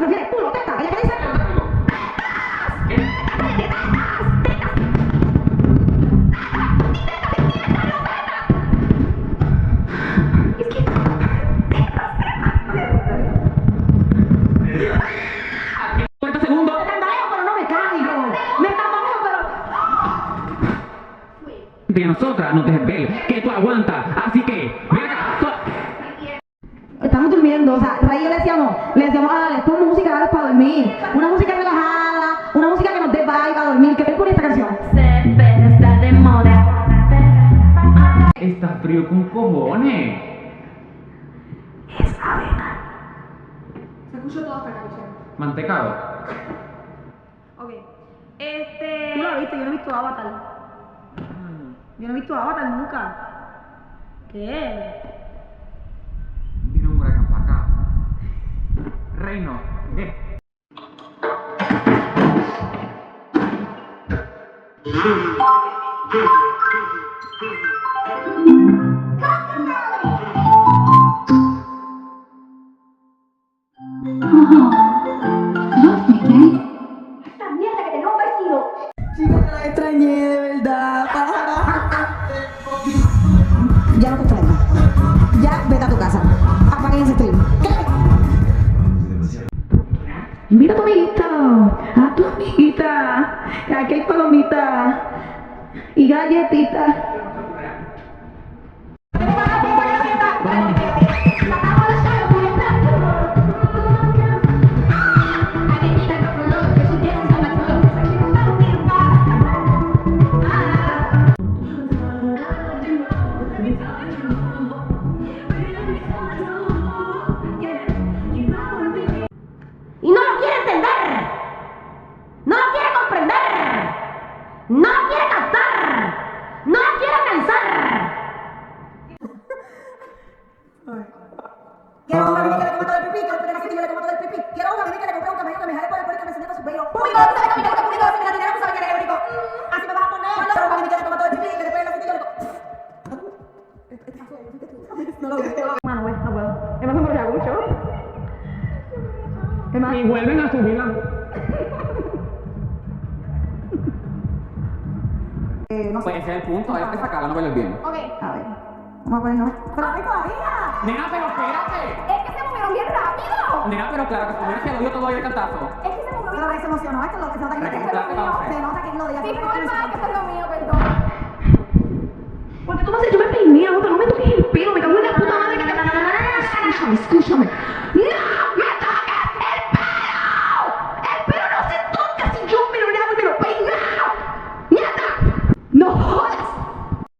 se refiere? Culo, teta. ¿Ella qué dice? De nosotras no te desveles, que tú aguantas, así que, ven acá. Estamos durmiendo, o sea, Rey y yo le decíamos, a Alex, pon música Alex para dormir, una música relajada, una música que nos dé vibe para dormir, ¿qué ves con esta canción? Está de moda. Está frío con cojones. Es avena. Se escuchó todo hasta acá, Michelle. Mantecado. Ok. Tú la viste, yo no he visto Avatar. Yo no he visto Avatar nunca. ¿Qué? Vino un huracán para acá. Reino, ¿qué? Esta mierda que tenemos vestido. Chica, te la extrañé de verdad. Ya no te extraño. Ya vete a tu casa. Apaguen ese stream. ¿Qué? Invita a tu amiguita. A tu amiguita. Aquí hay palomitas. Y galletitas. Y no lo quiere entender. No lo quiere comprender. No lo quiere captar. No lo quiere pensar. Quiero una bebé que le coma todo el pipí, que le que yo le como todo el pipí. Quiero una bebé que le compré un camello que me jale por el puerto que me enseñe su pelo. Público, tú sabes que mi casa público, si me la dinero, tú sabes que eres rico. Así me vas a poner. Quiero una bebé que le coma todo el pipí, que después le enseñe yo le no lo veo. Mano, güey, no puedo. Me vas a morir mucho. ¿Qué más? Y vuelven a subir la... No sé. Pues ese es el punto, hay que sacarla, no verlo bien. Ok. A ver. Vamos a ponernos. Pero no hay todavía. Nena, pero espérate. Es que se movieron bien rápido. Nena, pero claro que si hubiera sido yo todo ahí el cantazo. Es que se movieron Pero se emocionó. Esto es lo que se nota que Pero que se clase vamos a hacer. nota que es lo de ella. Disculpa, que esto es lo mío, perdón. Porque tú me has hecho, yo me peiné, pero no me toques el pelo, me cago en la puta madre que te... Escúchame.